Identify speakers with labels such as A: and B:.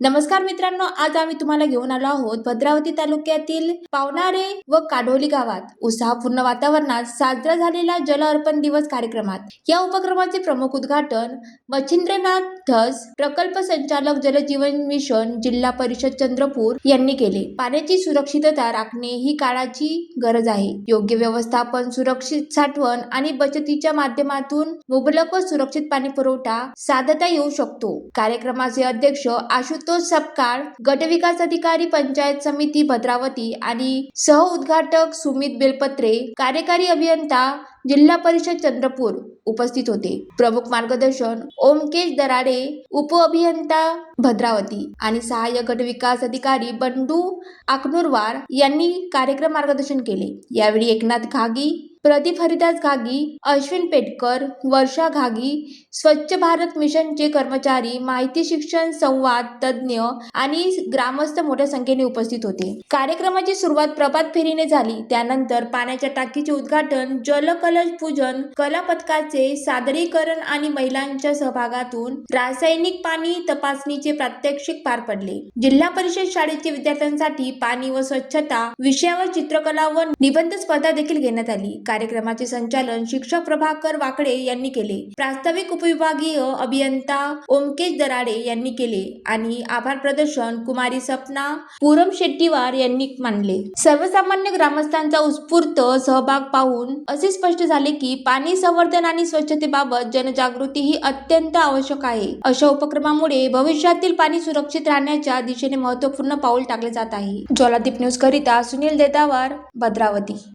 A: नमस्कार मित्रांनो, आज आम्ही तुम्हाला घेऊन आलो आहोत भद्रावती तालुक्यातील पावनारे व काढोली गावात उत्साहपूर्ण वातावरणात साजरा झालेला जल अर्पण दिवस कार्यक्रमात. या उपक्रमाचे प्रमुख उद्घाटन मच्छिंद्रनाथ धस, प्रकल्प संचालक जलजीवन मिशन, जिल्हा परिषद चंद्रपूर यांनी केले. पाण्याची सुरक्षितता राखणे ही काळाची गरज आहे. योग्य व्यवस्थापन, सुरक्षित साठवण आणि बचतीच्या माध्यमातून मुबलक व सुरक्षित पाणी पुरवठा साधता येऊ शकतो. कार्यक्रमाचे अध्यक्ष आशुतोष सपकाळ, गटविकास अधिकारी पंचायत समिती भद्रावती आणि सह उद्घाटक सुमित बेलपत्रे, कार्यकारी अभियंता जिल्हा परिषद चंद्रपूर उपस्थित होते. प्रमुख मार्गदर्शन ओमकेश दराडे, उप अभियंता भद्रावती आणि सहाय्यक गटविकास अधिकारी बंडू आकनूरवार यांनी कार्यक्रम मार्गदर्शन केले. यावेळी एकनाथ घागी, प्रदीप हरिदास घागी, अश्विन पेटकर, वर्षा घागी, स्वच्छ भारत मिशनचे कर्मचारी, माहिती शिक्षण संवाद तज्ज्ञ आणि ग्रामस्थ मोठ्या संख्येने उपस्थित होते. कार्यक्रमाची सुरुवात प्रभात फेरीने झाली. त्यानंतर पाण्याच्या टाकीचे उद्घाटन, जल कलश पूजन, कला पथकाचे सादरीकरण आणि महिलांच्या सहभागातून रासायनिक पाणी तपासणीचे प्रात्यक्षिक पार पडले. जिल्हा परिषद शाळेच्या विद्यार्थ्यांसाठी पाणी व स्वच्छता विषयावर चित्रकला व निबंध स्पर्धा देखील घेण्यात आली. कार्यक्रमाचे संचालन शिक्षक प्रभाकर वाकडे यांनी केले. प्रास्ताविक उपविभागीय अभियंता ओमकेश दराडे यांनी केले आणि आभार प्रदर्शन कुमारी सपना पूरम शेट्टीवार यांनी मांडले. सर्वसामान्य ग्रामस्थांचा उत्स्फूर्त सहभाग पाहून असे स्पष्ट झाले की पाणी संवर्धन आणि स्वच्छतेबाबत जनजागृती ही अत्यंत आवश्यक आहे. अशा उपक्रमामुळे भविष्यातील पाणी सुरक्षित राहण्याच्या दिशेने महत्त्वपूर्ण पाऊल टाकले जात आहे. ज्वालादीप न्यूज करिता सुनील देदावार, भद्रावती.